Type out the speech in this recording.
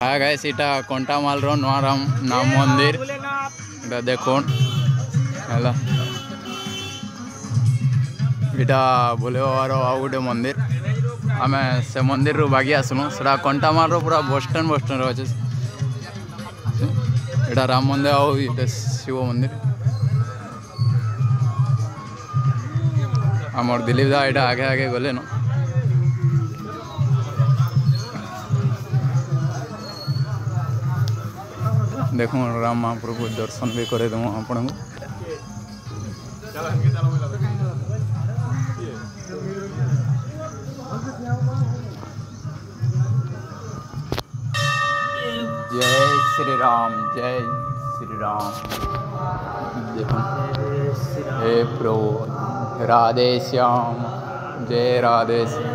हाँ गाइस इटा कंटामाल नाम नाम मंदिर इटा देखो हेला इटा भोले बाबार आउ गोटे मंदिर आमे से मंदिर रू भागी आसलु से कंटामाल पूरा बसस्टाण्ड अच्छे इटा राम मंदिर आउ शिव मंदिर आमर दिलीप दा इटा आगे आगे गले न देखो राम महाप्रभु दर्शन भी करे देव आपण को जय श्री राम जय श्री राम। देखो हे प्रभु राधे श्याम जय राधे श्याम।